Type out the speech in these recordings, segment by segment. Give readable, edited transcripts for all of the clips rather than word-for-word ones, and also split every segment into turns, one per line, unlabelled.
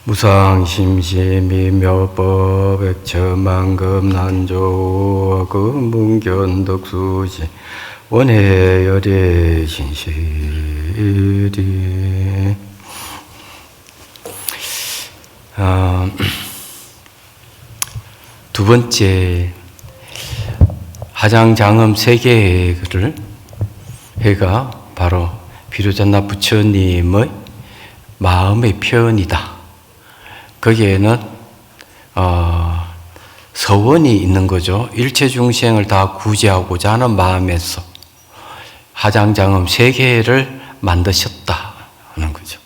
무상심시미묘법 백천만급난조 금문견덕수지 원해열의 신실이 두 번째 하장장엄 세계를 해가 바로 비로자나 부처님의 마음의 표현이다. 거기에는 서원이 있는 거죠. 일체 중생을 다 구제하고자 하는 마음에서 하장장엄 세계를 만드셨다 하는 거죠.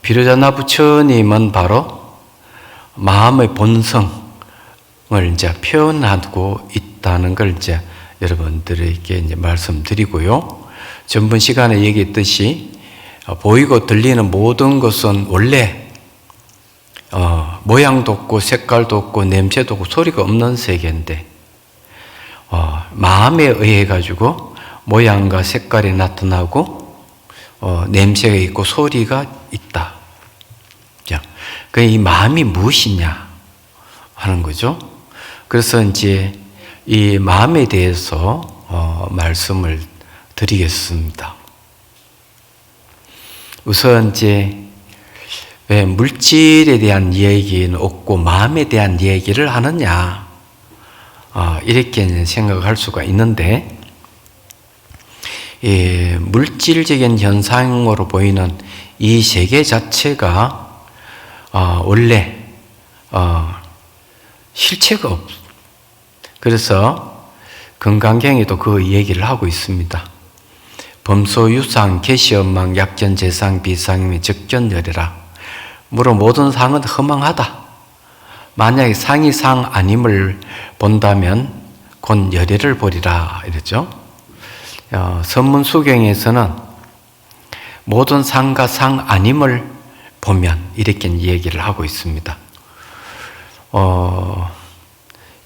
비로자나 부처님은 바로 마음의 본성을 이제 표현하고 있다는 걸 이제 여러분들에게 이제 말씀드리고요. 전번 시간에 얘기했듯이 보이고 들리는 모든 것은 원래 모양도 없고 색깔도 없고 냄새도 없고 소리가 없는 세계인데 마음에 의해 가지고 모양과 색깔이 나타나고 냄새가 있고 소리가 있다. 이 마음이 무엇이냐 하는 거죠. 그래서 이제 이 마음에 대해서 말씀을 드리겠습니다. 우선 이제 왜 물질에 대한 얘기는 없고 마음에 대한 얘기를 하느냐 이렇게 생각할 수가 있는데 물질적인 현상으로 보이는 이 세계 자체가 원래 실체가 없어. 그래서 건강경에도 그 얘기를 하고 있습니다. 범소유상, 개시엄망, 약전, 재상, 비상이며 적전열애라. 무릇 모든 상은 허망하다. 만약에 상이 상 아님을 본다면 곧 열애를 보리라 이랬죠. 선문수경에서는 모든 상과 상 아님을 보면 이렇게 얘기를 하고 있습니다.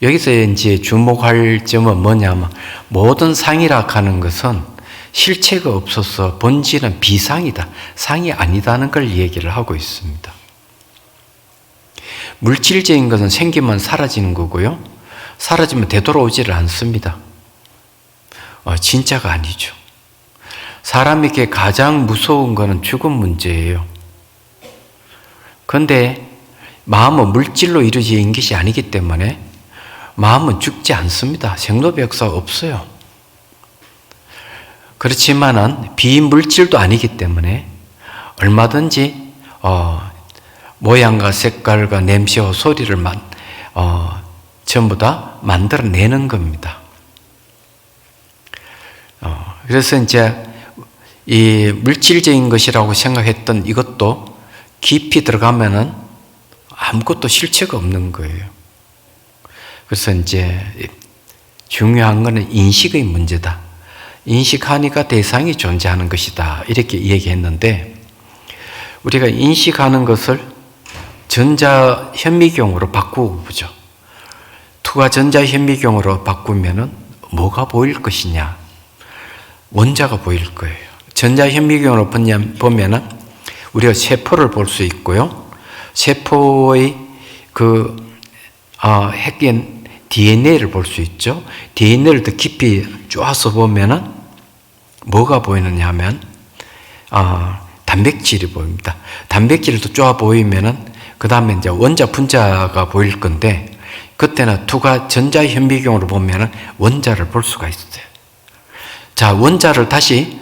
여기서 이제 주목할 점은 뭐냐면 모든 상이라 하는 것은 실체가 없어서 본질은 비상이다. 상이 아니다는 걸 얘기를 하고 있습니다. 물질적인 것은 생기면 사라지는 거고요. 사라지면 되돌아오지를 않습니다. 진짜가 아니죠. 사람에게 가장 무서운 것은 죽음 문제예요. 그런데 마음은 물질로 이루어진 것이 아니기 때문에 마음은 죽지 않습니다. 생로병 역사가 없어요. 그렇지만은 비물질도 아니기 때문에 얼마든지 모양과 색깔과 냄새와 소리를 전부 다 만들어내는 겁니다. 그래서 이제 이 물질적인 것이라고 생각했던 이것도 깊이 들어가면은 아무것도 실체가 없는 거예요. 그래서 이제 중요한 것은 인식의 문제다. 인식하니까 대상이 존재하는 것이다. 이렇게 얘기했는데 우리가 인식하는 것을 전자현미경으로 바꾸고 보죠. 투가 전자현미경으로 바꾸면은 뭐가 보일 것이냐? 원자가 보일 거예요. 전자현미경으로 보면은 우리가 세포를 볼 수 있고요. 세포의 핵인 DNA를 볼 수 있죠. DNA를 더 깊이 쪼아서 보면은 뭐가 보이느냐 하면 단백질이 보입니다. 단백질을 더 쪼아 보이면은 그 다음에 이제 원자 분자가 보일 건데 그때는 투가 전자현미경으로 보면은 원자를 볼 수가 있어요. 자, 원자를 다시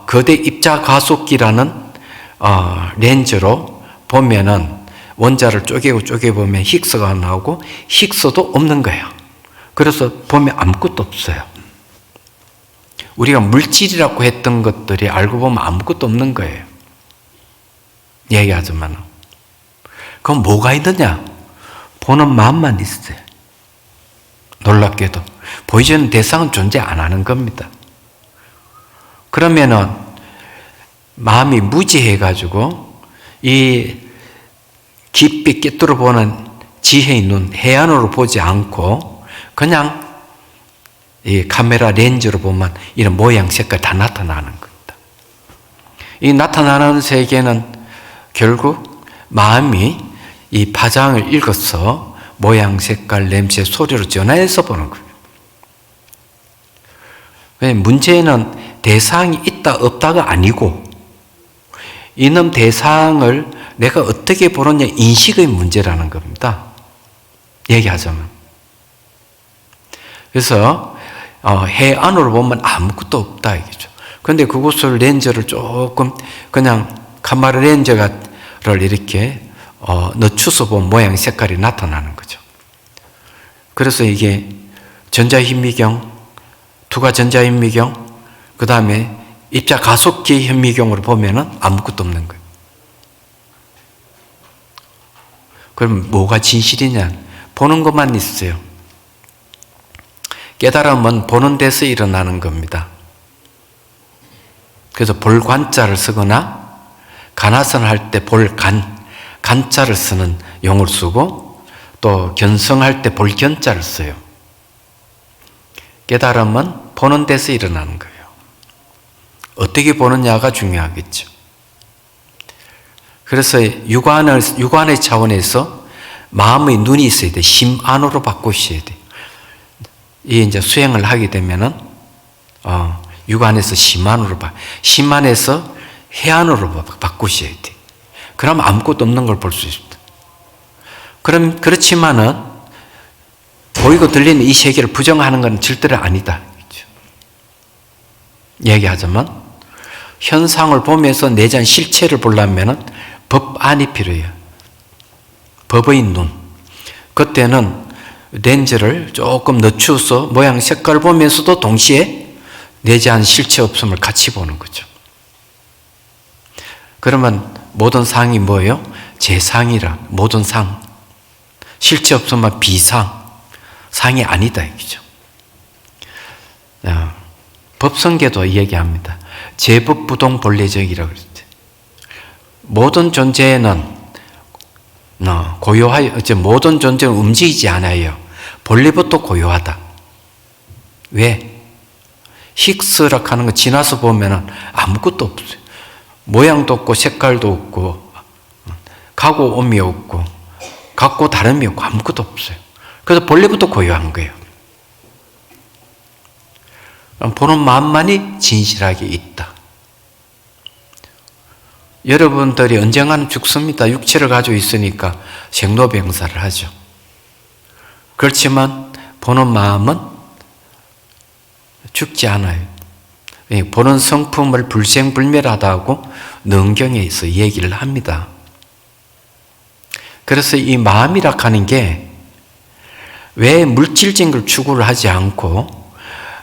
거대 입자 가속기라는 렌즈로 보면은 원자를 쪼개보면 힉스가 나오고 힉스도 없는 거예요. 그래서 보면 아무것도 없어요. 우리가 물질이라고 했던 것들이 알고 보면 아무것도 없는 거예요. 얘기하자면. 그럼 뭐가 있느냐? 보는 마음만 있어요. 놀랍게도. 보이지는 대상은 존재 안 하는 겁니다. 그러면은 마음이 무지해가지고 이 깊이 꿰뚫어 보는 지혜의 눈, 해안으로 보지 않고 그냥 이 카메라 렌즈로 보면 이런 모양, 색깔 다 나타나는 겁니다. 이 나타나는 세계는 결국 마음이 이 파장을 읽어서 모양, 색깔, 냄새, 소리로 전해서 보는 거예요. 문제는 대상이 있다 없다가 아니고 이놈 대상을 내가 어떻게 보느냐 인식의 문제라는 겁니다. 얘기하자면. 그래서 해 안으로 보면 아무것도 없다 이거죠. 그런데 그곳을 렌즈를 조금 그냥 카메라 렌즈를 이렇게 늦춰서 보면 모양 색깔이 나타나는 거죠. 그래서 이게 전자현미경, 투과 전자현미경, 그 다음에 입자 가속기 현미경으로 보면은 아무것도 없는 거예요. 그럼 뭐가 진실이냐? 보는 것만 있어요. 깨달음은 보는 데서 일어나는 겁니다. 그래서 볼관자를 쓰거나 간화선을 할 때 볼간, 간자를 쓰는 용어를 쓰고 또 견성할 때 볼견자를 써요. 깨달음은 보는 데서 일어나는 거예요. 어떻게 보느냐가 중요하겠죠. 그래서 육안의 차원에서 마음의 눈이 있어야 돼. 심 안으로 바꾸셔야 돼. 이 이제 수행을 하게 되면은 육안에서 심 안에서 해안으로 바꾸셔야 돼. 그럼 아무것도 없는 걸 볼 수 있습니다. 그렇지만은 보이고 들리는 이 세계를 부정하는 건 절대로 아니다. 얘기하자면 현상을 보면서 내전 실체를 보려면은 법안이 필요해요. 법의 눈. 그때는 렌즈를 조금 늦춰서 모양 색깔을 보면서도 동시에 내재한 실체 없음을 같이 보는 거죠. 그러면 모든 상이 뭐예요? 재상이라. 모든 상. 실체 없으면 비상. 상이 아니다 이거죠. 법성계도 얘기합니다. 제법부동 본래적이라고 그랬죠. 모든 존재는 고요하여, 모든 존재는 움직이지 않아요. 본래부터 고요하다. 왜? 힉스락 하는 거 지나서 보면은 아무것도 없어요. 모양도 없고 색깔도 없고 가고 옴이 없고 같고 다름이 없고 아무것도 없어요. 그래서 본래부터 고요한 거예요. 보는 마음만이 진실하게 있다. 여러분들이 언젠가는 죽습니다. 육체를 가지고 있으니까 생로병사를 하죠. 그렇지만 보는 마음은 죽지 않아요. 보는 성품을 불생불멸하다고 능경에서 얘기를 합니다. 그래서 이 마음이라 하는 게 왜 물질적인 걸 추구를 하지 않고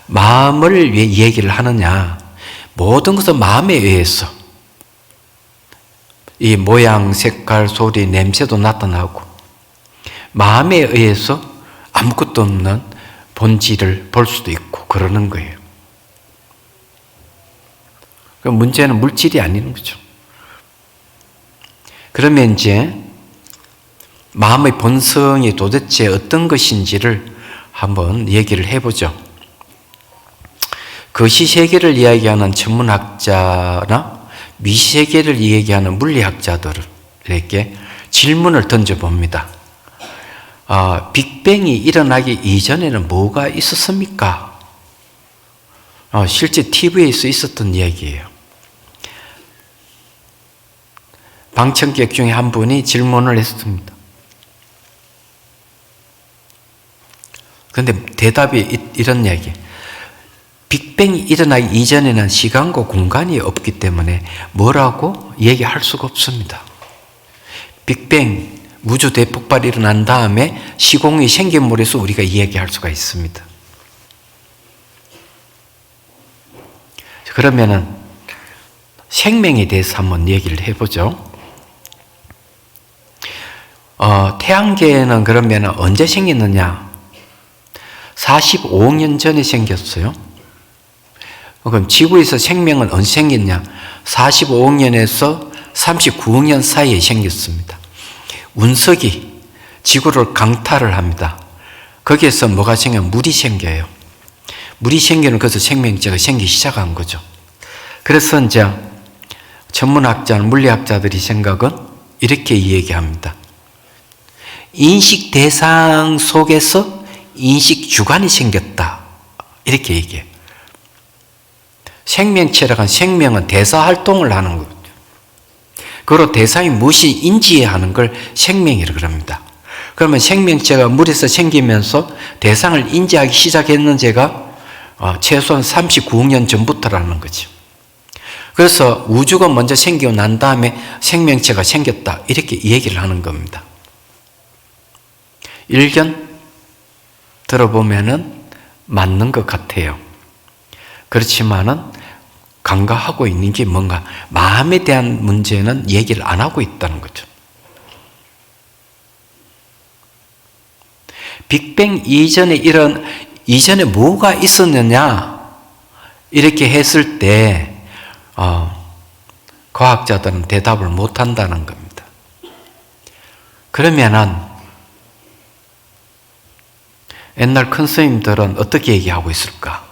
마음을 왜 얘기를 하느냐? 모든 것은 마음에 의해서 이 모양, 색깔, 소리, 냄새도 나타나고 마음에 의해서 아무것도 없는 본질을 볼 수도 있고 그러는 거예요. 그 문제는 물질이 아닌 거죠. 그러면 이제 마음의 본성이 도대체 어떤 것인지를 한번 얘기를 해보죠. 거시세계를 이야기하는 천문학자나 미세계를 이야기하는 물리학자들에게 질문을 던져봅니다. 빅뱅이 일어나기 이전에는 뭐가 있었습니까? 실제 TV에서 있었던 이야기예요. 방청객 중에 한 분이 질문을 했습니다. 그런데 대답이 이런 이야기. 빅뱅이 일어나기 이전에는 시간과 공간이 없기 때문에 뭐라고 얘기할 수가 없습니다. 빅뱅, 우주 대폭발이 일어난 다음에 시공이 생김으로써 우리가 이야기할 수가 있습니다. 그러면은 생명에 대해서 한번 얘기를 해보죠. 태양계는 그러면 언제 생겼느냐? 45억 년 전에 생겼어요. 그럼 지구에서 생명은 언제 생겼냐? 45억 년에서 39억 년 사이에 생겼습니다. 운석이 지구를 강탈을 합니다. 거기에서 뭐가 생겨요? 물이 생겨요. 물이 생기는 것에서 생명체가 생기기 시작한 거죠. 그래서 이제 천문학자, 물리학자들이 생각은 이렇게 이야기합니다. 인식 대상 속에서 인식 주관이 생겼다. 이렇게 얘기해요. 생명체라는 생명은 대사 활동을 하는 거죠. 그리고 대상이 무엇이 인지하는 걸 생명이라고 합니다. 그러면 생명체가 물에서 생기면서 대상을 인지하기 시작했는 제가 최소한 39억 년 전부터라는 거죠. 그래서 우주가 먼저 생기고 난 다음에 생명체가 생겼다. 이렇게 얘기를 하는 겁니다. 일견 들어보면은 맞는 것 같아요. 그렇지만은 간과하고 있는 게 뭔가 마음에 대한 문제는 얘기를 안 하고 있다는 거죠. 빅뱅 이전에 뭐가 있었느냐 이렇게 했을 때 과학자들은 대답을 못 한다는 겁니다. 그러면은 옛날 큰 스님들은 어떻게 얘기하고 있을까?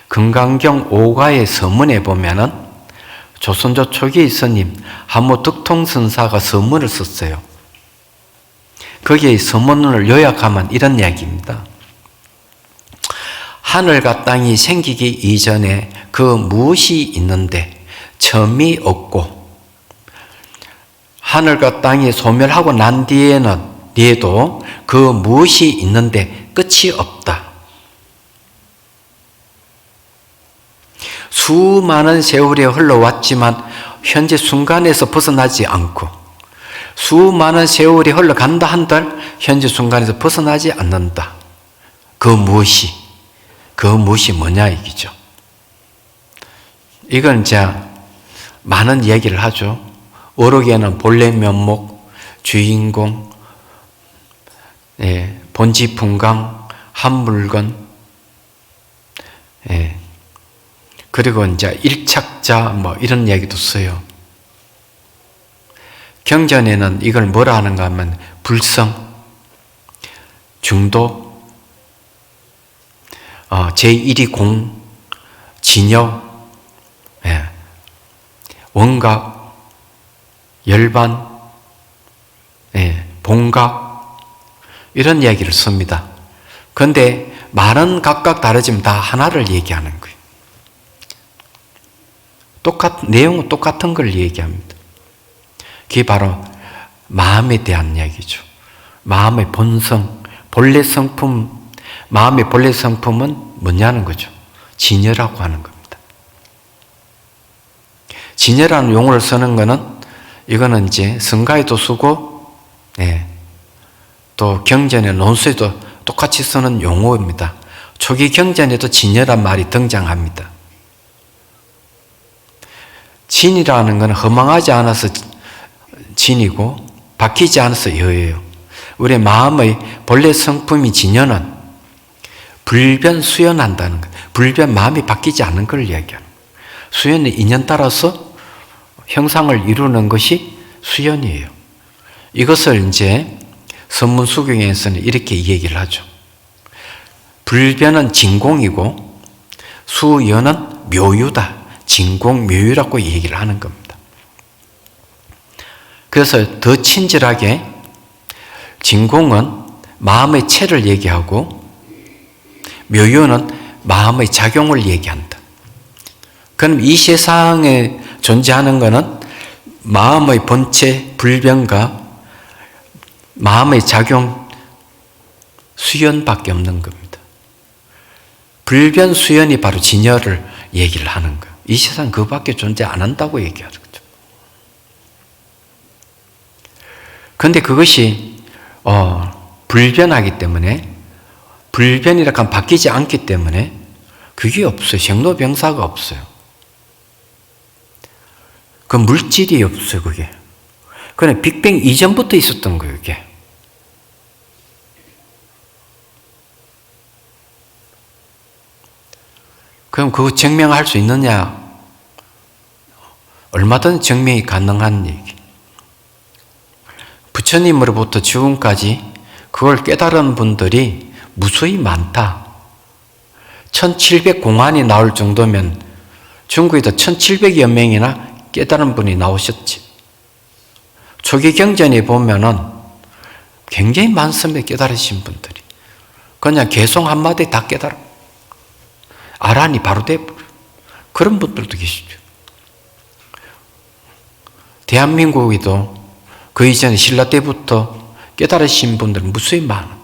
금강경 5가의 서문에 보면은 조선조 초기의 스님 하모 득통선사가 서문을 썼어요. 거기에 서문을 요약하면 이런 이야기입니다. 하늘과 땅이 생기기 이전에 그 무엇이 있는데 첨이 없고, 하늘과 땅이 소멸하고 난 뒤에도 그 무엇이 있는데 끝이 없다. 수많은 세월이 흘러왔지만 현재 순간에서 벗어나지 않고, 수많은 세월이 흘러간다 한들 현재 순간에서 벗어나지 않는다. 그 무엇이 뭐냐 이기죠. 이건 이제 많은 얘기를 하죠. 어록에는 본래 면목, 주인공, 본지분강, 한 물건, 그리고 이제 일착자 뭐 이런 얘기도 써요. 경전에는 이걸 뭐라 하는가 하면 불성, 중도, 제1이 공, 진여, 원각, 열반, 봉각 이런 얘기를 씁니다. 그런데 말은 각각 다르지만 다 하나를 얘기하는 거예요. 내용은 똑같은 걸 얘기합니다. 그게 바로 마음에 대한 이야기죠. 마음의 본성, 본래 성품, 마음의 본래 성품은 뭐냐는 거죠. 진여라고 하는 겁니다. 진여라는 용어를 쓰는 거는 이거는 이제 성가에도 쓰고, 또 경전의 논수에도 똑같이 쓰는 용어입니다. 초기 경전에도 진여란 말이 등장합니다. 진이라는 것은 허망하지 않아서 진이고 바뀌지 않아서 여예요. 우리 마음의 본래 성품이 진여는 불변수연한다는 것. 불변, 마음이 바뀌지 않는 걸 이야기하는 거예요. 수연은 인연 따라서 형상을 이루는 것이 수연이에요. 이것을 이제 선문수경에서는 이렇게 얘기를 하죠. 불변은 진공이고 수연은 묘유다. 진공, 묘유라고 얘기를 하는 겁니다. 그래서 더 친절하게 진공은 마음의 체를 얘기하고 묘유는 마음의 작용을 얘기한다. 그럼 이 세상에 존재하는 것은 마음의 본체, 불변과 마음의 작용, 수연밖에 없는 겁니다. 불변, 수연이 바로 진여를 얘기를 하는 거예요. 이 세상 그밖에 존재 안 한다고 얘기하는 거죠. 그런데 그것이 불변하기 때문에, 불변이라 하면 바뀌지 않기 때문에 그게 없어요. 생로병사가 없어요. 그 물질이 없어요. 그게. 그냥 빅뱅 이전부터 있었던 거예요. 이게. 그럼 그거 증명할 수 있느냐? 얼마든지 증명이 가능한 얘기. 부처님으로부터 지금까지 그걸 깨달은 분들이 무수히 많다. 1700 공안이 나올 정도면 중국에도 1700여 명이나 깨달은 분이 나오셨지. 초기 경전에 보면은 굉장히 많습니다. 깨달으신 분들이. 그냥 개송 한마디 다 깨달아. 아란이 바로 돼버려. 그런 분들도 계시죠. 대한민국에도 그 이전에 신라 때부터 깨달으신 분들은 무수히 많았다.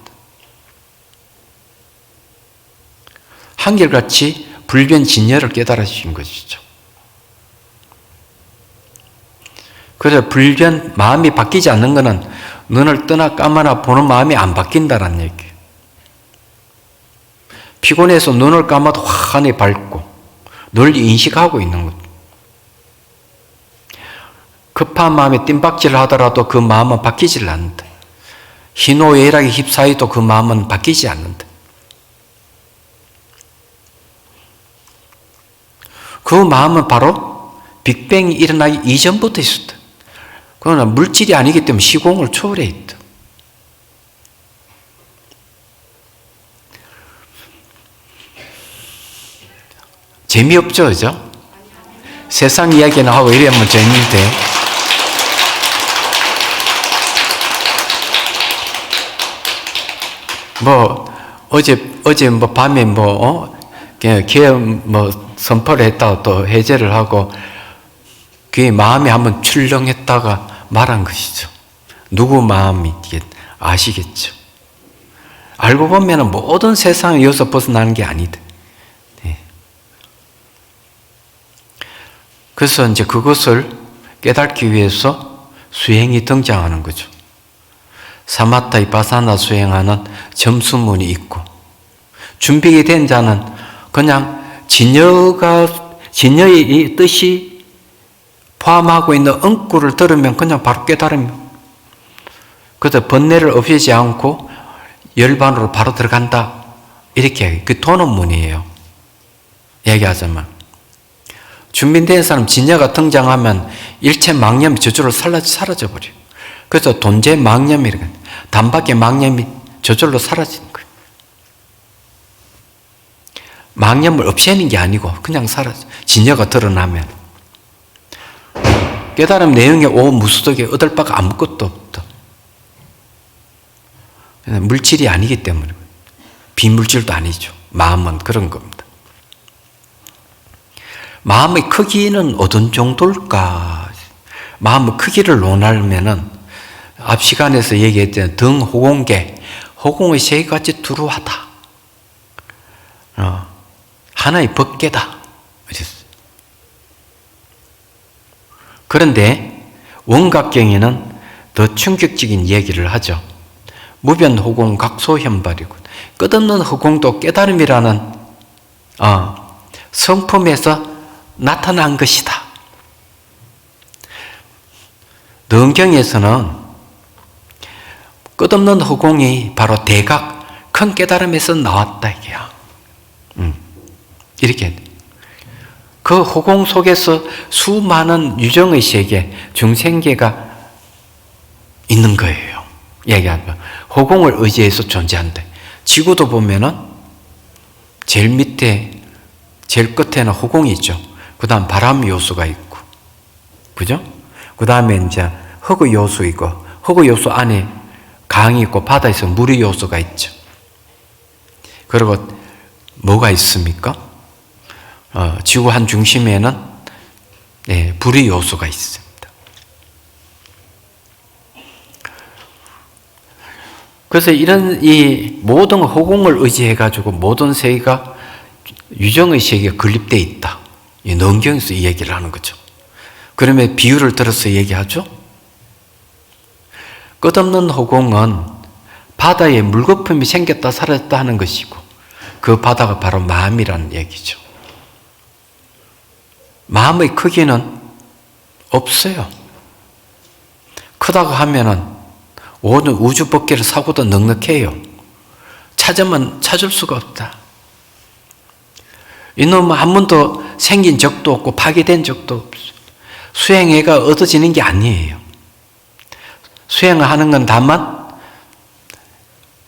한결같이 불변진여를 깨달으신 것이죠. 그래서 불변, 마음이 바뀌지 않는 것은 눈을 뜨나 감아나 보는 마음이 안 바뀐다는 얘기예요. 피곤해서 눈을 감아도 환히 밝고 늘 인식하고 있는 것. 급한 마음에 뜀박질을 하더라도 그 마음은 바뀌질 않는다. 희노애락에 휩싸여도 그 마음은 바뀌지 않는다. 그 마음은 바로 빅뱅이 일어나기 이전부터 있었다. 그러나 물질이 아니기 때문에 시공을 초월해 있다. 재미없죠, 그죠? 세상 이야기나 하고 이러면 재밌는데. 어제 밤에 그냥 선포를 했다가 또 해제를 하고, 그게 마음이 한번 출렁했다가 말한 것이죠. 누구 마음이 아시겠죠? 알고 보면 모든 세상을 여기서 벗어나는 게 아니다. 네. 그래서 이제 그것을 깨닫기 위해서 수행이 등장하는 거죠. 사마타 비파사나 수행하는 점수문이 있고, 준비가 된 자는 그냥 진여의 뜻이 포함하고 있는 응구를 들으면 그냥 바로 깨달으며, 그래서 번뇌를 없애지 않고 열반으로 바로 들어간다. 이렇게 그 도론문이에요. 얘기하자면. 준비된 사람 진여가 등장하면 일체 망념이 저절로 사라져버려요. 그래서 돈재 망념이라고 해요. 단박에 망념이 저절로 사라지는 거예요. 망념을 없애는 게 아니고 그냥 사라져. 진여가 드러나면. 깨달음 내용에 무수덕에 얻을 바가 아무것도 없다. 물질이 아니기 때문에. 비물질도 아니죠. 마음은 그런 겁니다. 마음의 크기는 어떤 정도일까? 마음의 크기를 논하면은 앞 시간에서 얘기했던 등 호공계, 호공의 세 가지 두루하다. 하나의 법계다. 그런데 원각경에는 더 충격적인 얘기를 하죠. 무변호공 각소현발이고, 끝없는 허공도 깨달음이라는 성품에서 나타난 것이다. 능경에서는 끝없는 허공이 바로 대각, 큰 깨달음에서 나왔다 이게야. 이렇게 그 허공 속에서 수많은 유정의 세계, 중생계가 있는 거예요. 얘기하면 허공을 의지해서 존재한다. 지구도 보면은 제일 밑에, 제일 끝에는 허공이 있죠. 그 다음 바람 요소가 있고, 그죠? 그 다음에 이제 흙의 요소 있고, 흙의 요소 안에 강이 있고, 바다에서 물의 요소가 있죠. 그리고 뭐가 있습니까? 지구 한 중심에는 불의 요소가 있습니다. 그래서 이 모든 허공을 의지해가지고 모든 세계가 유정의 세계가 건립되어 있다. 이 능경에서 이 얘기를 하는 거죠. 그러면 비유를 들어서 얘기하죠. 끝없는 허공은 바다에 물거품이 생겼다 사라졌다 하는 것이고, 그 바다가 바로 마음이라는 얘기죠. 마음의 크기는 없어요. 크다고 하면은 모든 우주 법계를 사고도 넉넉해요. 찾으면 찾을 수가 없다. 이놈은 한 번도 생긴 적도 없고 파괴된 적도 없어요. 수행해가 얻어지는 게 아니에요. 수행을 하는 건 다만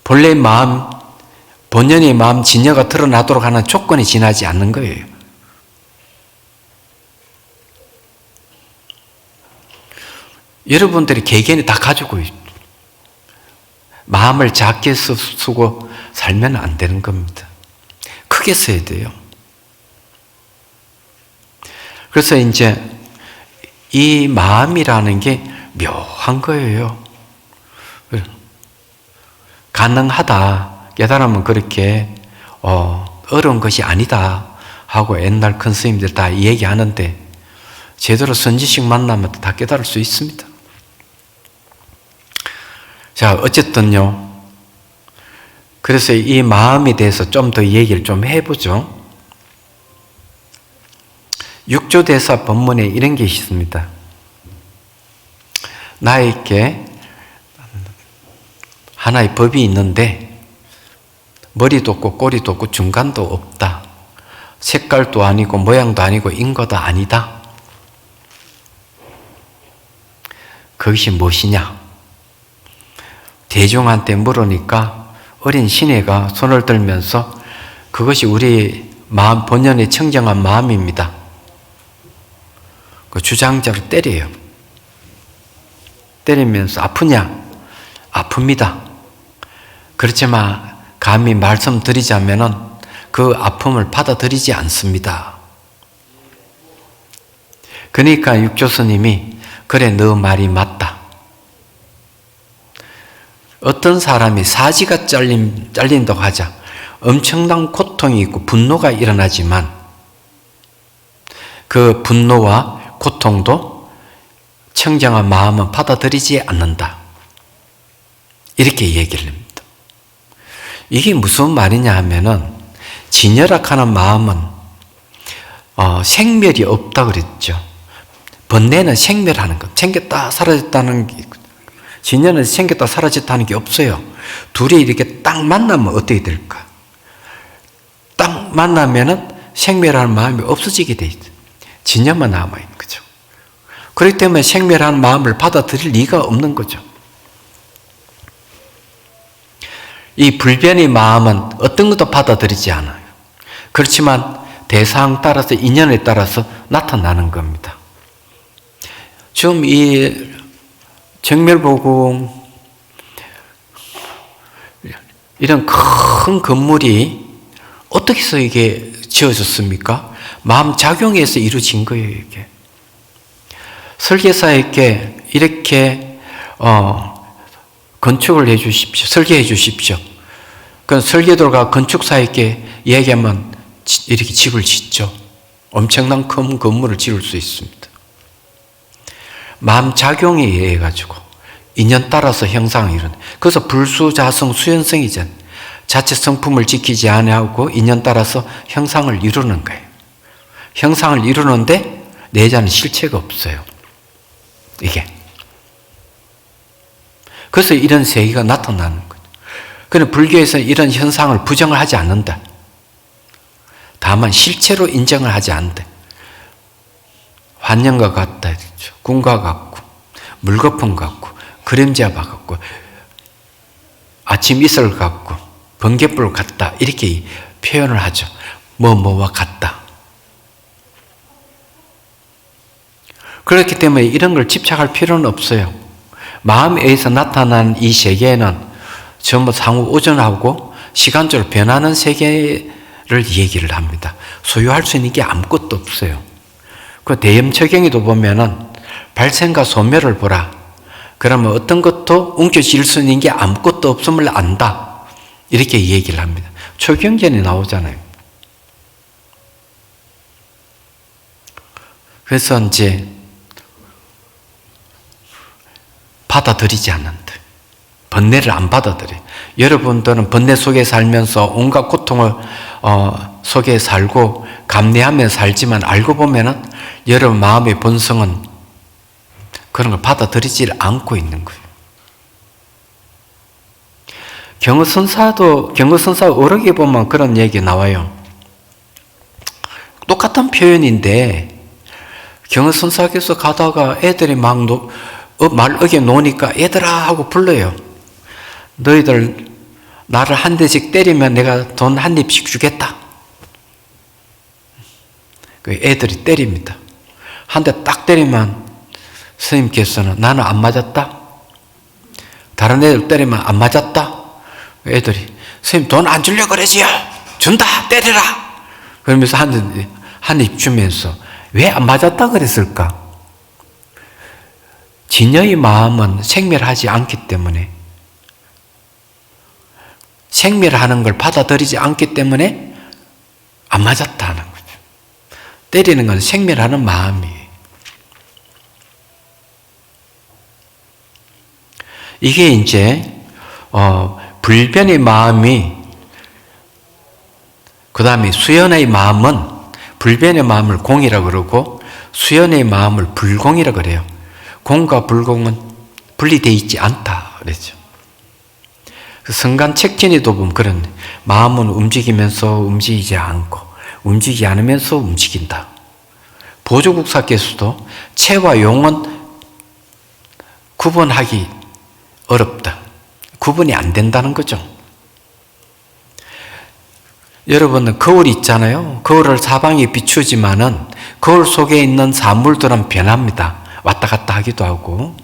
본래의 마음, 본연의 마음 진여가 드러나도록 하는 조건이 지나지 않는 거예요. 여러분들이 개개인이 다 가지고 있어요. 마음을 작게 쓰고 살면 안 되는 겁니다. 크게 써야 돼요. 그래서 이제 이 마음이라는 게 묘한 거예요. 가능하다 깨달으면 그렇게 어려운 것이 아니다 하고 옛날 큰 스님들 다 얘기하는데 제대로 선지식 만나면 다 깨달을 수 있습니다. 자, 어쨌든요. 그래서 이 마음에 대해서 좀 더 얘기를 좀 해보죠. 육조대사 법문에 이런 게 있습니다. 나에게 하나의 법이 있는데 머리도 없고 꼬리도 없고 중간도 없다. 색깔도 아니고 모양도 아니고 인거도 아니다. 그것이 무엇이냐? 대중한테 물으니까 어린 시내가 손을 들면서 그것이 우리 마음 본연의 청정한 마음입니다. 그 주장자를 때려요. 때리면서 아프냐? 아픕니다. 그렇지만 감히 말씀드리자면은 그 아픔을 받아들이지 않습니다. 그러니까 육조스님이 그래 너 말이 맞다. 어떤 사람이 사지가 잘린다고 하자 엄청난 고통이 있고 분노가 일어나지만 그 분노와 고통도 청정한 마음은 받아들이지 않는다. 이렇게 얘기를 합니다. 이게 무슨 말이냐 하면은 진열학하는 마음은 생멸이 없다 그랬죠. 번뇌는 생멸하는 것, 생겼다 사라졌다는 게, 진열은 생겼다 사라졌다는 게 없어요. 둘이 이렇게 딱 만나면 어떻게 될까? 딱 만나면은 생멸하는 마음이 없어지게 돼 있어요. 진열만 남아있는 거죠. 그렇기 때문에 생멸하는 마음을 받아들일 리가 없는 거죠. 이 불변의 마음은 어떤 것도 받아들이지 않아요. 그렇지만 대상 따라서 인연에 따라서 나타나는 겁니다. 지금 이 정멸보궁 이런 큰 건물이 어떻게 해서 이게 지어졌습니까? 마음 작용에서 이루어진 거예요, 이게. 설계사에게 이렇게 건축을 해 주십시오. 설계해 주십시오. 그 설계도가 건축사에게 얘기하면 이렇게 집을 짓죠. 엄청난 큰 건물을 지을 수 있습니다. 마음 작용에 의해 가지고 인연 따라서 형상이 일어나. 그래서 불수자성 수연성이잖아요. 자체 성품을 지키지 아니하고 인연 따라서 형상을 이루는 거예요. 형상을 이루는데 내자는 실체가 없어요. 이게. 그래서 이런 세계가 나타나는 거죠. 그런데 불교에서는 이런 현상을 부정을 하지 않는다. 다만 실체로 인정을 하지 않는다. 환영과 같다. 꿈과 같고, 물거품 같고, 그림자 같고, 아침 이슬 같고, 번갯불 같다. 이렇게 표현을 하죠. 뭐와 같다. 그렇기 때문에 이런 걸 집착할 필요는 없어요. 마음에 의해서 나타나는 이 세계에는 전부 상호 오존하고 시간적으로 변하는 세계를 얘기를 합니다. 소유할 수 있는 게 아무것도 없어요. 그 대염처경에도 보면은 발생과 소멸을 보라. 그러면 어떤 것도 움켜쥘 수 있는 게 아무것도 없음을 안다. 이렇게 얘기를 합니다. 초경전에 나오잖아요. 그래서 이제 받아들이지 않는다. 번뇌를 안 받아들여. 여러분들은 번뇌 속에 살면서 온갖 고통을 속에 살고 감내하며 살지만 알고 보면은 여러분 마음의 본성은 그런 걸 받아들이지 않고 있는 거예요. 경의선사 어록에 보면 그런 얘기 나와요. 똑같은 표현인데 경의선사께서 가다가 애들이 막 말억에 노니까 애들아 하고 불러요. 너희들 나를 한 대씩 때리면 내가 돈 한 입씩 주겠다. 그 애들이 때립니다. 한 대 딱 때리면 스님께서는 나는 안 맞았다. 다른 애들 때리면 안 맞았다. 애들이 스님 돈 안 주려고 그러지요. 준다. 때려라. 그러면서 한 입 주면서 왜 안 맞았다 그랬을까? 진여의 마음은 생멸하지 않기 때문에, 생멸하는 걸 받아들이지 않기 때문에 안 맞았다 하는 거죠. 때리는 건 생멸하는 마음이에요. 이게 이제 불변의 마음이, 그 다음에 수연의 마음은, 불변의 마음을 공이라고 그러고 수연의 마음을 불공이라고 그래요. 공과 불공은 분리되어 있지 않다 그랬죠. 성간책진에도 보면 그런, 마음은 움직이면서 움직이지 않고 움직이지 않으면서 움직인다. 보조국사께서도 체와 용은 구분하기 어렵다. 구분이 안 된다는 거죠. 여러분, 거울 있잖아요. 거울을 사방에 비추지만은 거울 속에 있는 사물들은 변합니다. 왔다 갔다 하기도 하고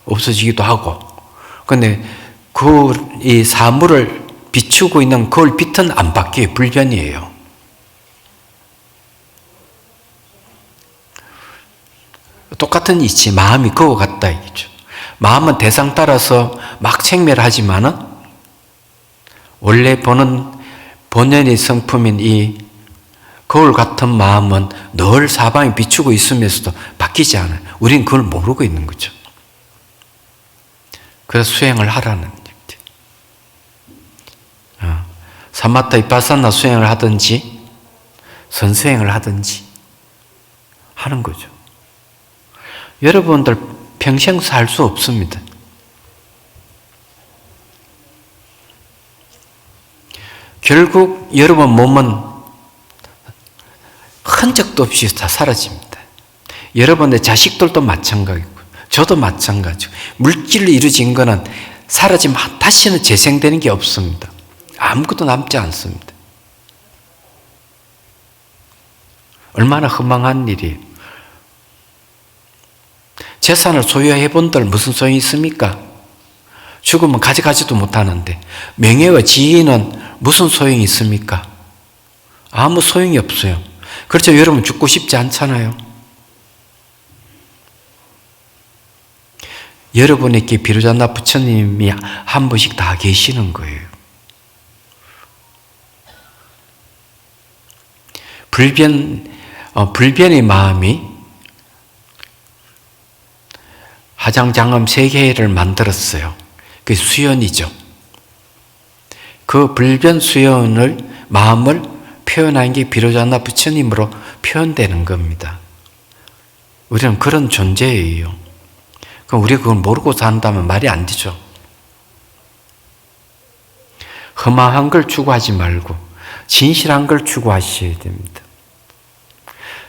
없어지기도 하고. 근데 이 사물을 비추고 있는 거울 빛은 안 바뀌어요. 불변이에요. 똑같은 이치, 마음이 그거 같다 이거죠. 마음은 대상 따라서 막 생멸하지만은 원래 본연의 성품인 이 거울 같은 마음은 늘 사방에 비추고 있으면서도 바뀌지 않아요. 우리는 그걸 모르고 있는 거죠. 그래서 수행을 하라는 얘기죠. 사마타 이파사나 수행을 하든지 선수행을 하든지 하는 거죠. 여러분들 평생 살 수 없습니다. 결국 여러분 몸은 흔적도 없이 다 사라집니다. 여러분의 자식들도 마찬가지고 저도 마찬가지고 물질로 이루어진 거는 사라지면 다시는 재생되는 게 없습니다. 아무것도 남지 않습니다. 얼마나 허망한 일이에요. 재산을 소유해 본들 무슨 소용이 있습니까? 죽으면 가져가지도 못하는데 명예와 지위는 무슨 소용이 있습니까? 아무 소용이 없어요. 그렇죠. 여러분 죽고 싶지 않잖아요. 여러분에게 비로자나 부처님이 한 분씩 다 계시는 거예요. 불변의 마음이 화장장엄 세계를 만들었어요. 그게 수연이죠. 그 불변 수연을, 마음을 표현한 게 비로자나 부처님으로 표현되는 겁니다. 우리는 그런 존재예요. 그럼 우리가 그걸 모르고 산다면 말이 안 되죠. 험한 걸 추구하지 말고 진실한 걸 추구하셔야 됩니다.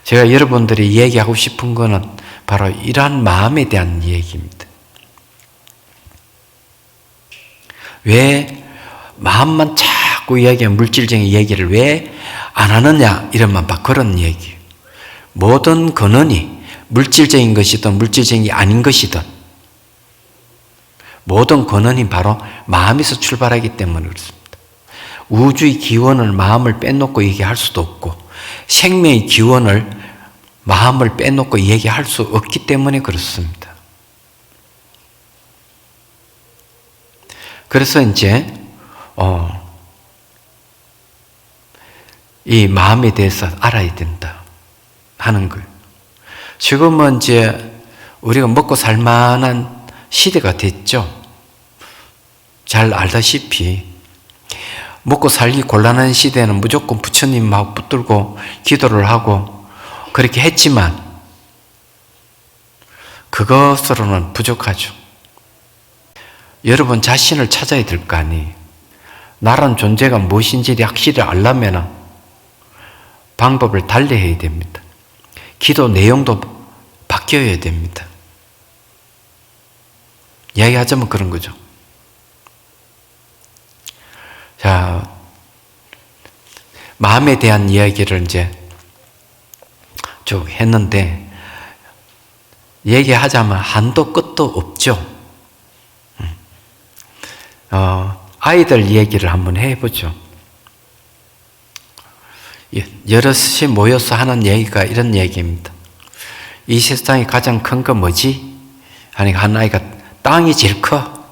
제가 여러분들이 이야기하고 싶은 거는 바로 이러한 마음에 대한 얘기입니다. 왜 마음만 자꾸 이야기하면 물질적인 얘기를 왜 안 하느냐 이러면 막 그런 얘기예요. 모든 근원이 물질적인 것이든 물질적인 게 아닌 것이든 모든 근원이 바로 마음에서 출발하기 때문에 그렇습니다. 우주의 기원을 마음을 빼놓고 얘기할 수도 없고 생명의 기원을 마음을 빼놓고 얘기할 수 없기 때문에 그렇습니다. 그래서 이제 이 마음에 대해서 알아야 된다 하는 거예요. 지금은 이제 우리가 먹고 살 만한 시대가 됐죠. 잘 알다시피 먹고 살기 곤란한 시대는 무조건 부처님하고 붙들고 기도를 하고 그렇게 했지만 그것으로는 부족하죠. 여러분 자신을 찾아야 될 거 아니에요. 나란 존재가 무엇인지 확실히 알려면 방법을 달리해야 됩니다. 기도 내용도 바뀌어야 됩니다. 이야기하자면 그런 거죠. 자, 마음에 대한 이야기를 이제 쭉 했는데 얘기하자면 한도 끝도 없죠. 아이들 얘기를 한번 해보죠. 여럿이 모여서 하는 얘기가 이런 얘기입니다. 이 세상에 가장 큰 거 뭐지? 하니까 한 아이가 땅이 제일 커.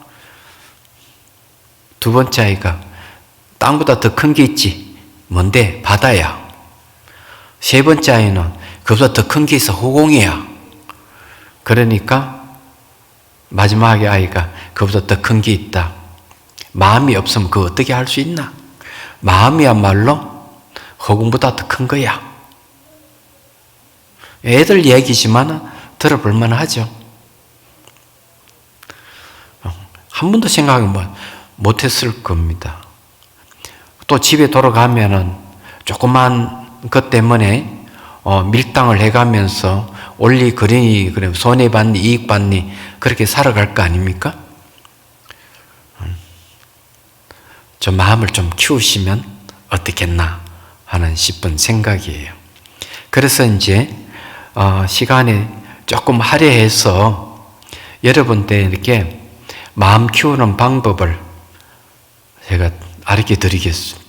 두 번째 아이가 땅보다 더 큰 게 있지. 뭔데? 바다야. 세 번째 아이는 그보다 더 큰 게 있어. 허공이야. 그러니까 마지막에 아이가 그보다 더 큰 게 있다. 마음이 없으면 그거 어떻게 할 수 있나? 마음이야말로 허공보다 더 큰 거야. 애들 얘기지만 들어볼 만하죠. 한 번도 생각을 못했을 겁니다. 또 집에 돌아가면은 조그만 것 때문에 밀당을 해가면서 올리 그러니 그래 손해받니 이익받니 그렇게 살아갈 거 아닙니까? 저 마음을 좀 키우시면 어떻겠나 하는 싶은 생각이에요. 그래서 이제 시간이 조금 할애해서 여러분들 이렇게 마음 키우는 방법을 제가 알려 드리겠습니다.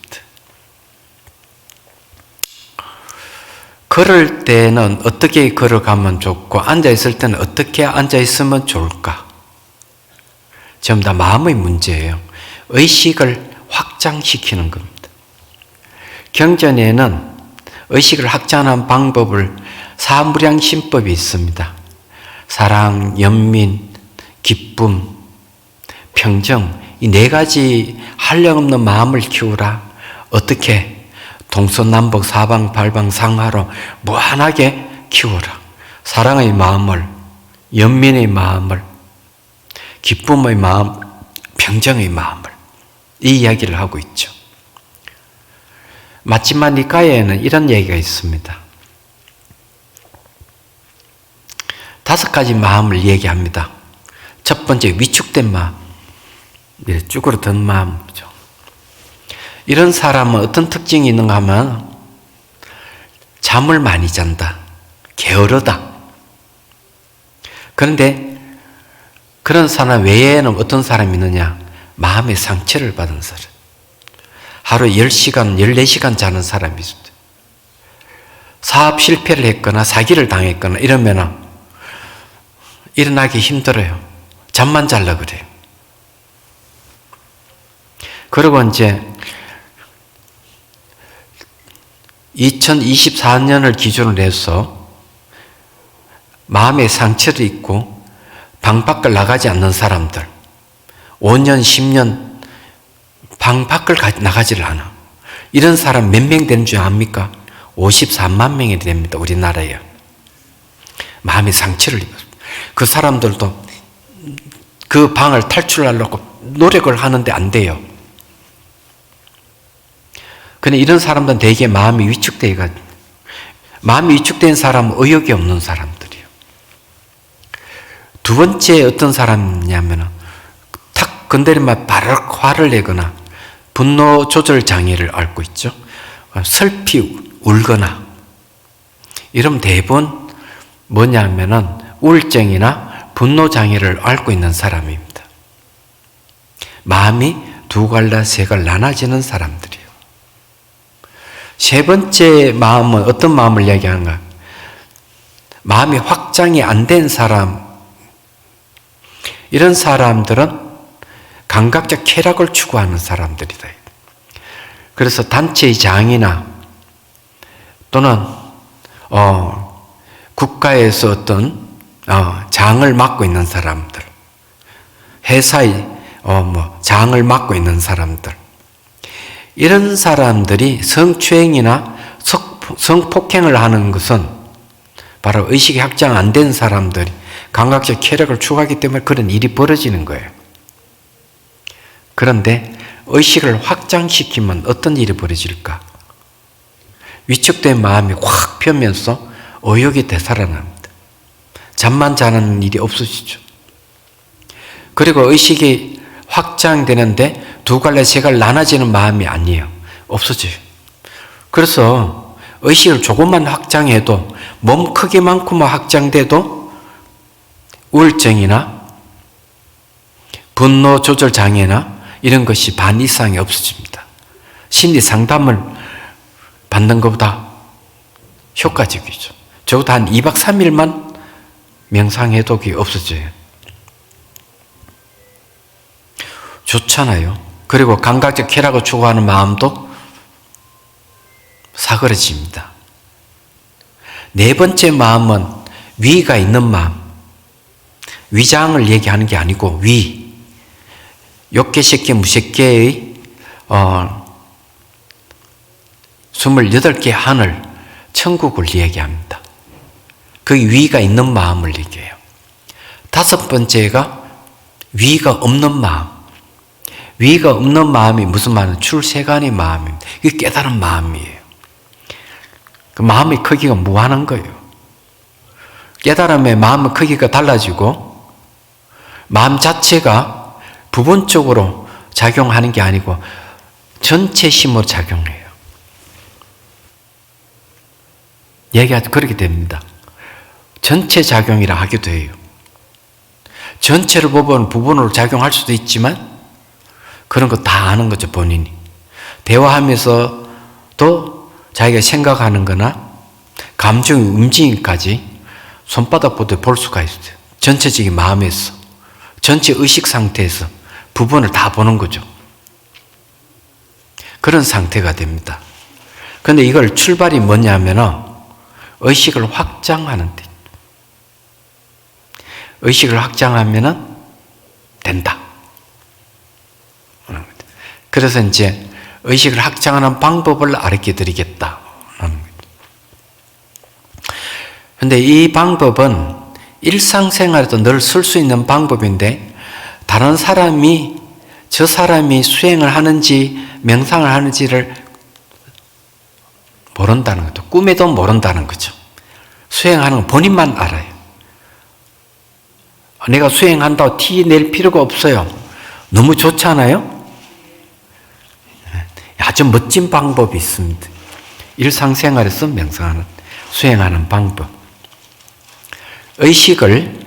걸을 때는 어떻게 걸어가면 좋고 앉아 있을 때는 어떻게 앉아 있으면 좋을까? 전부 다 마음의 문제예요. 의식을 확장시키는 겁니다. 경전에는 의식을 확장하는 방법을 사무량심법이 있습니다. 사랑, 연민, 기쁨, 평정 이 네 가지 한량없는 마음을 키우라. 어떻게? 동서남북 사방 팔방 상하로 무한하게 키워라. 사랑의 마음을, 연민의 마음을, 기쁨의 마음, 평정의 마음을 이 이야기를 하고 있죠. 마지막 니까에는 이런 얘기가 있습니다. 5가지 마음을 얘기합니다. 첫 번째 위축된 마음, 쭈그러든 마음이죠. 이런 사람은 어떤 특징이 있는가 하면 잠을 많이 잔다. 게으르다. 그런데 그런 사람 외에는 어떤 사람이 있느냐? 마음의 상처를 받은 사람. 하루 10시간, 14시간 자는 사람이 있습니다. 사업 실패를 했거나 사기를 당했거나 이러면 일어나기 힘들어요. 잠만 잘라 그래요. 그리고 이제 2024년을 기준으로 해서 마음의 상처를 입고 방 밖을 나가지 않는 사람들 5년, 10년 방 밖을 나가지를 않아. 이런 사람 몇 명 되는 줄 압니까? 53만 명이 됩니다. 우리나라에. 마음의 상처를 입었습니다. 그 사람들도 그 방을 탈출하려고 노력을 하는데 안 돼요. 근데 이런 사람들은 대개 마음이 위축되어가 마음이 위축된 사람은 의욕이 없는 사람들이에요. 두 번째 어떤 사람이냐면 탁 건드리면 바로 화를 내거나 분노 조절 장애를 앓고 있죠. 슬피 울거나 이러면 대부분 뭐냐면은 우울증이나 분노 장애를 앓고 있는 사람입니다. 마음이 두 갈래 세 갈래 나눠지는 사람들이에요. 세 번째 마음은 어떤 마음을 이야기하는가? 마음이 확장이 안 된 사람. 이런 사람들은 감각적 쾌락을 추구하는 사람들이다. 그래서 단체의 장이나 또는 국가에서 어떤 장을 맡고 있는 사람들, 회사의 장을 맡고 있는 사람들, 이런 사람들이 성추행이나 성폭행을 하는 것은 바로 의식이 확장 안 된 사람들이 감각적 쾌락을 추구하기 때문에 그런 일이 벌어지는 거예요. 그런데 의식을 확장시키면 어떤 일이 벌어질까? 위축된 마음이 확 펴면서 의욕이 되살아납니다. 잠만 자는 일이 없어지죠. 그리고 의식이 확장되는데 두 갈래 세 갈래 나눠지는 마음이 아니에요. 없어져요. 그래서 의식을 조금만 확장해도 몸 크기만큼만 확장돼도 우울증이나 분노 조절 장애나 이런 것이 반 이상이 없어집니다. 심리 상담을 받는 것보다 효과적이죠. 적어도 한 2박 3일만 명상해도 그게 없어져요. 좋잖아요. 그리고 감각적 쾌락을 추구하는 마음도 사그러집니다. 네 번째 마음은 위가 있는 마음. 위장을 얘기하는 게 아니고 위. 욕계, 식계, 무식계의 28개 하늘, 천국을 얘기합니다. 그 위가 있는 마음을 얘기해요. 다섯 번째가 위가 없는 마음. 위가 없는 마음이 무슨 말은 출세간의 마음입니다. 이게 깨달은 마음이에요. 그 마음의 크기가 무한한 거예요. 깨달음의 마음의 크기가 달라지고 마음 자체가 부분적으로 작용하는 게 아니고 전체 힘으로 작용해요. 얘기가 그렇게 됩니다. 전체 작용이라 하기도 해요. 전체를 보면 부분으로 작용할 수도 있지만 그런 거 다 아는 거죠, 본인이. 대화하면서도 자기가 생각하는 거나 감정의 움직임까지 손바닥보다 볼 수가 있어요. 전체적인 마음에서, 전체 의식 상태에서 부분을 다 보는 거죠. 그런 상태가 됩니다. 그런데 이걸 출발이 뭐냐면 의식을 확장하는 데. 의식을 확장하면 된다. 그래서 이제 의식을 확장하는 방법을 알려 드리겠다. 그런데 이 방법은 일상생활에도 늘 쓸 수 있는 방법인데 다른 사람이 저 사람이 수행을 하는지 명상을 하는지를 모른다는 거죠. 꿈에도 모른다는 거죠. 수행하는 건 본인만 알아요. 내가 수행한다고 티 낼 필요가 없어요. 너무 좋잖아요. 아주 멋진 방법이 있습니다. 일상생활에서 명상하는, 수행하는 방법. 의식을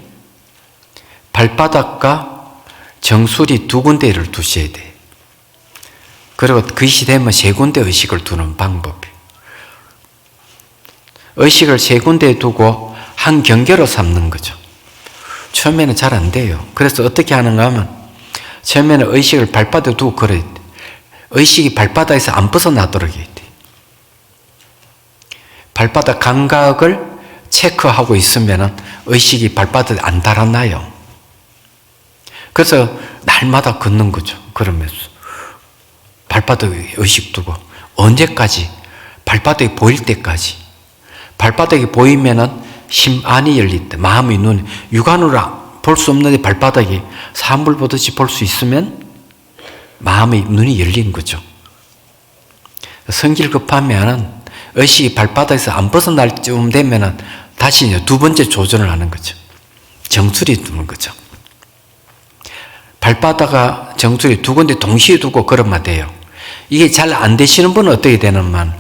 발바닥과 정수리 두 군데를 두셔야 돼요. 그리고 그것이 되면 세 군데 의식을 두는 방법이에요. 의식을 세 군데에 두고 한 경계로 삼는 거죠. 처음에는 잘 안 돼요. 그래서 어떻게 하는가 하면 처음에는 의식을 발바닥에 두고 걸어야 돼요. 의식이 발바닥에서 안 벗어나도록 해야 돼요. 발바닥 감각을 체크하고 있으면 의식이 발바닥에 안 달아나요. 그래서 날마다 걷는 거죠. 그러면서 발바닥에 의식 두고 언제까지? 발바닥이 보일 때까지. 발바닥이 보이면은 심 안이 열릴 때, 마음이 눈, 육안으로 볼 수 없는데 발바닥이 사물 보듯이 볼 수 있으면 마음의 눈이 열린 거죠. 성질 급하면은 의식이 발바닥에서 안 벗어날 쯤 되면은 다시 이제 두 번째 조전을 하는 거죠. 정수리 두는 거죠. 발바닥과 정수리 두 군데 동시에 두고 걸으면 돼요. 이게 잘 안 되시는 분은 어떻게 되냐면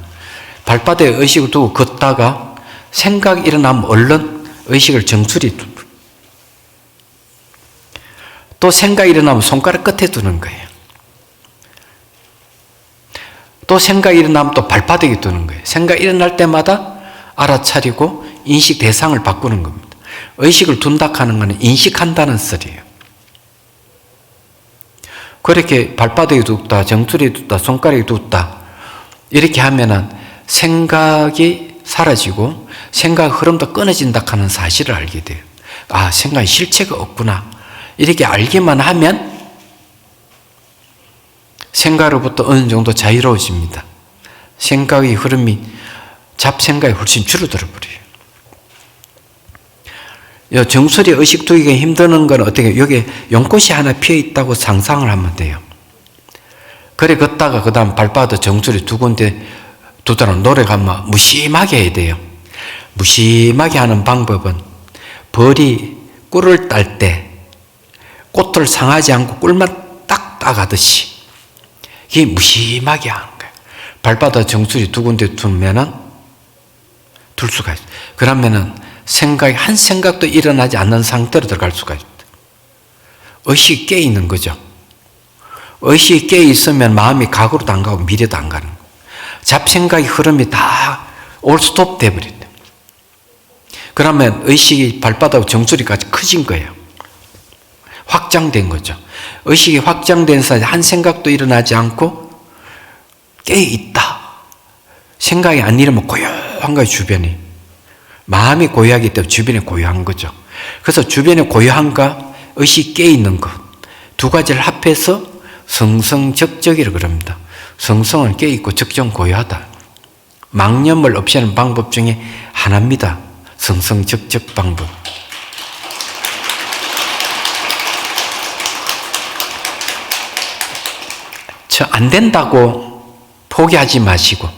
발바닥에 의식을 두고 걷다가 생각이 일어나면 얼른 의식을 정수리 두고 또 생각이 일어나면 손가락 끝에 두는 거예요. 또 생각이 일어나면 또 발바닥에 두는 거예요. 생각이 일어날 때마다 알아차리고 인식 대상을 바꾸는 겁니다. 의식을 둔다 하는 것은 인식한다는 소리예요. 그렇게 발바닥에 뒀다, 정수리에 뒀다, 손가락에 뒀다 이렇게 하면은 생각이 사라지고 생각 흐름도 끊어진다 하는 사실을 알게 돼요. 아, 생각이 실체가 없구나. 이렇게 알기만 하면 생각으로부터 어느 정도 자유로워집니다. 생각의 흐름이 잡생각이 훨씬 줄어들어 버려요. 정수리 의식 두기가 힘드는 건 어떻게, 여기 연꽃이 하나 피어 있다고 상상을 하면 돼요. 그래 걷다가 그 다음 발바닥 정수리 두 군데 두다는 노력하면 무심하게 해야 돼요. 무심하게 하는 방법은 벌이 꿀을 딸 때 꽃을 상하지 않고 꿀만 딱 따가듯이 이게 무심하게 하는 거예요. 발바닥 정수리 두 군데 두면은 둘 수가 있어요. 그러면은 한 생각도 일어나지 않는 상태로 들어갈 수가 있다. 의식이 깨 있는 거죠. 의식이 깨 있으면 마음이 과거로도 안 가고 미래도 안 가는 거예요. 잡생각의 흐름이 다 올 스톱 돼버린다. 그러면 의식이 발바닥 정수리까지 커진 거예요. 확장된 거죠. 의식이 확장된 사이에 한 생각도 일어나지 않고 깨 있다. 생각이 안 일어나면 고요한 거예요, 주변이. 마음이 고요하기 때문에 주변이 고요한 거죠. 그래서 주변의 고요함과 의식이 깨 있는 것, 두 가지를 합해서 성성적적이라고 그럽니다. 성성은 깨 있고 적정은 고요하다. 망념을 없애는 방법 중에 하나입니다. 성성적적 방법. 안 된다고 포기하지 마시고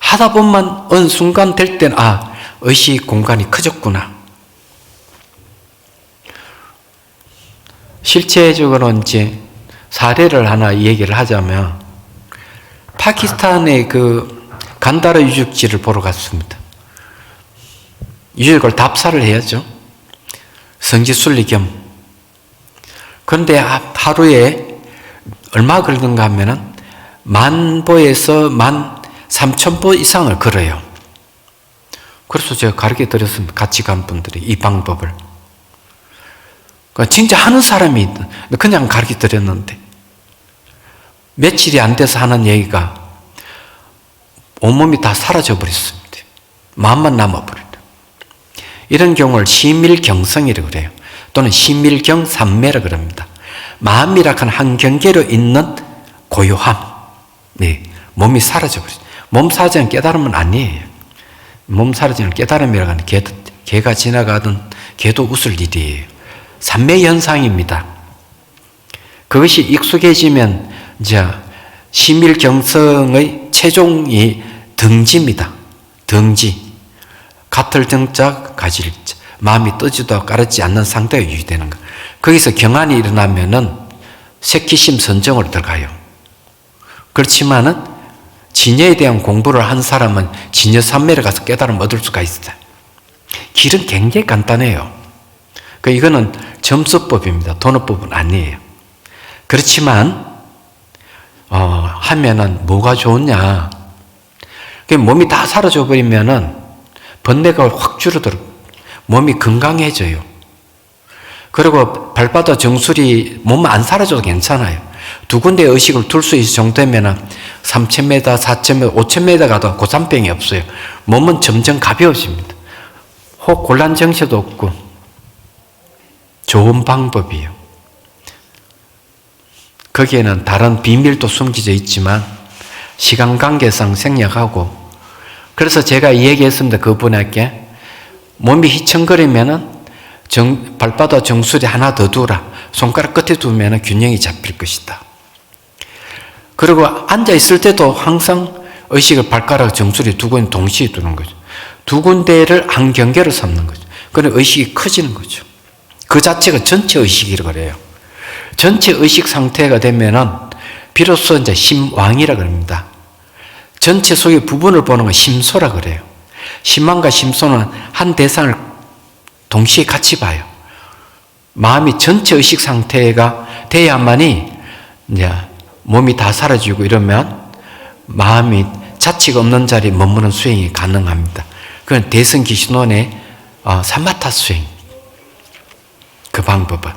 하다 보면 어느 순간 될 때는 의식 공간이 커졌구나. 실제적으로 이제 사례를 하나 얘기를 하자면 파키스탄의 그 간다라 유적지를 보러 갔습니다. 유적을 답사를 해야죠. 성지순례 겸. 그런데 하루에 얼마 걸리는가 하면은 10,000보에서 13,000보 이상을 걸어요. 그래서 제가 가르쳐 드렸습니다. 같이 간 분들이 이 방법을. 진짜 하는 사람이 그냥 가르쳐 드렸는데 며칠이 안 돼서 하는 얘기가 온몸이 다 사라져 버렸습니다. 마음만 남아버렸다. 이런 경우를 시밀경성이라고 그래요. 또는 시밀경삼매라고 그럽니다. 마음이라 하는 한 경계로 있는 고요함. 네, 몸이 사라져버렸어요. 몸 사라지는 깨달음은 아니에요. 몸 사라지는 깨달음이라고 하는 개가 지나가던 개도 웃을 일이에요. 삼매 현상입니다. 그것이 익숙해지면 이제 시밀경성의 최종이 등지입니다. 등지. 같을 등자, 가질자. 마음이 뜨지도 까르지 않는 상태가 유지되는 것. 거기서 경안이 일어나면은 색기심 선정으로 들어가요. 그렇지만은 진여에 대한 공부를 한 사람은 진여 삼매를 가서 깨달음 얻을 수가 있어요. 길은 굉장히 간단해요. 이거는 점수법입니다. 도노법은 아니에요. 그렇지만 하면은 뭐가 좋냐? 몸이 다 사라져 버리면은 번뇌가 확 줄어들어. 몸이 건강해져요. 그리고 발바닥 정수리 몸 안 사라져도 괜찮아요. 두 군데 의식을 둘 수 있을 정도면 3,000m, 4,000m, 5,000m 가도 고산병이 없어요. 몸은 점점 가벼워집니다. 혹 곤란 정체도 없고 좋은 방법이에요. 거기에는 다른 비밀도 숨겨져 있지만 시간 관계상 생략하고, 그래서 제가 얘기했습니다. 그분에게 몸이 휘청거리면은 발바닥 정수리 하나 더 두라. 손가락 끝에 두면 균형이 잡힐 것이다. 그리고 앉아있을 때도 항상 의식을 발가락 정수리 두 군데 동시에 두는 거죠. 두 군데를 한 경계로 삼는 거죠. 그러면 의식이 커지는 거죠. 그 자체가 전체 의식이라고 그래요. 전체 의식 상태가 되면은 비로소 이제 심왕이라고 합니다. 전체 속의 부분을 보는 건 심소라 그래요. 심왕과 심소는 한 대상을 동시에 같이 봐요. 마음이 전체 의식 상태가 돼야만이 이제 몸이 다 사라지고 이러면 마음이 자치가 없는 자리에 머무는 수행이 가능합니다. 그건 대승기신론의 사마타 수행. 그 방법은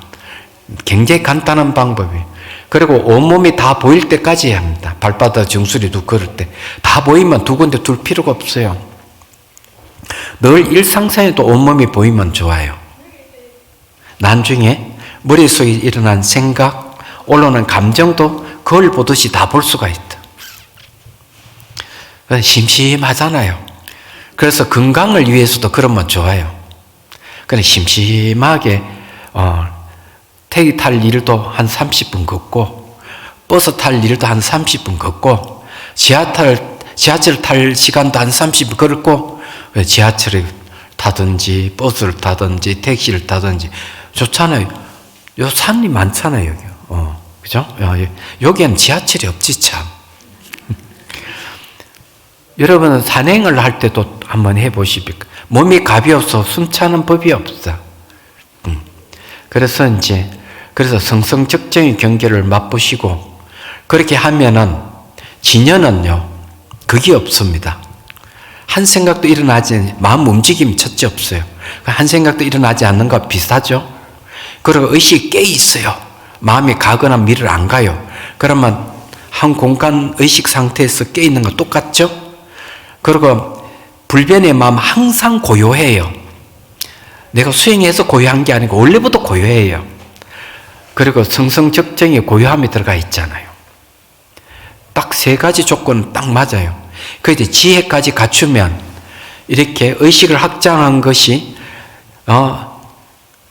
굉장히 간단한 방법이에요. 그리고 온몸이 다 보일 때까지 해야 합니다. 발바닥 정수리도 걸을 때 다 보이면 두 군데 둘 필요가 없어요. 늘 일상생활에도 온몸이 보이면 좋아요. 나중에 머릿속에 일어난 생각, 올라오는 감정도 거울 보듯이 다 볼 수가 있다. 심심하잖아요. 그래서 건강을 위해서도 그러면 좋아요. 그냥 심심하게 택시 탈 일도 한 30분 걷고, 버스 탈 일도 한 30분 걷고, 지하철 탈 시간도 한 30분 걸고, 지하철을 타든지 버스를 타든지 택시를 타든지 좋잖아요. 요 산이 많잖아요, 여기. 그죠? 여기엔 지하철이 없지 참. 여러분은 산행을 할 때도 한번 해보십니까? 몸이 가벼워서 숨차는 법이 없어. 그래서 성성적정의 경계를 맛보시고 그렇게 하면은 진여는요, 그게 없습니다. 한 생각도 일어나지, 마음 움직임이 첫째 없어요. 한 생각도 일어나지 않는 것과 비슷하죠? 그리고 의식이 깨 있어요. 마음이 가거나 미를 안 가요. 그러면 한 공간 의식 상태에서 깨 있는 거 똑같죠? 그리고 불변의 마음 항상 고요해요. 내가 수행해서 고요한 게 아니고 원래부터 고요해요. 그리고 성성적정의 고요함이 들어가 있잖아요. 딱 세 가지 조건은 딱 맞아요. 그 이제 지혜까지 갖추면 이렇게 의식을 확장한 것이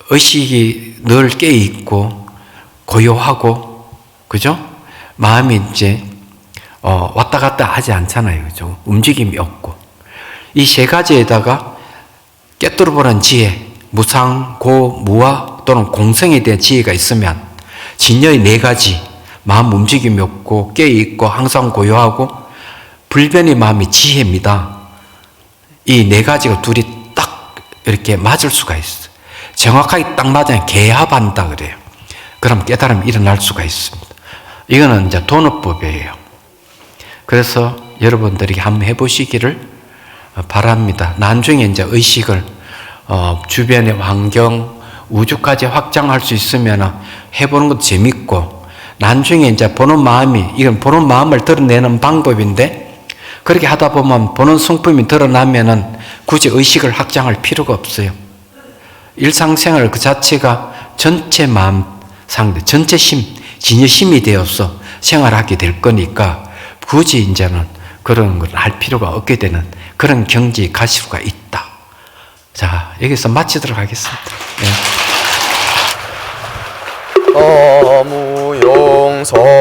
의식이 늘 깨 있고 고요하고, 그죠? 마음이 이제 왔다 갔다 하지 않잖아요, 그죠? 움직임이 없고. 이 세 가지에다가 깨뚫어 보는 지혜, 무상, 고, 무아 또는 공성에 대한 지혜가 있으면 진여의 네 가지, 마음 움직임이 없고 깨 있고 항상 고요하고 불변의 마음이 지혜입니다. 이 네 가지가 둘이 딱 이렇게 맞을 수가 있어요. 정확하게 딱 맞으면 개합한다 그래요. 그럼 깨달음이 일어날 수가 있습니다. 이거는 이제 도노법이에요. 그래서 여러분들이 한번 해보시기를 바랍니다. 나중에 이제 의식을 주변의 환경, 우주까지 확장할 수 있으면 해보는 것도 재밌고, 나중에 이제 보는 마음이, 이건 보는 마음을 드러내는 방법인데, 그렇게 하다 보면 보는 성품이 드러나면은 굳이 의식을 확장할 필요가 없어요. 일상생활 그 자체가 전체 마음 상대, 전체 심, 진여심이 되어서 생활하게 될 거니까 굳이 이제는 그런 걸 할 필요가 없게 되는 그런 경지에 갈 수가 있다. 자, 여기서 마치도록 하겠습니다. 네.
어무용서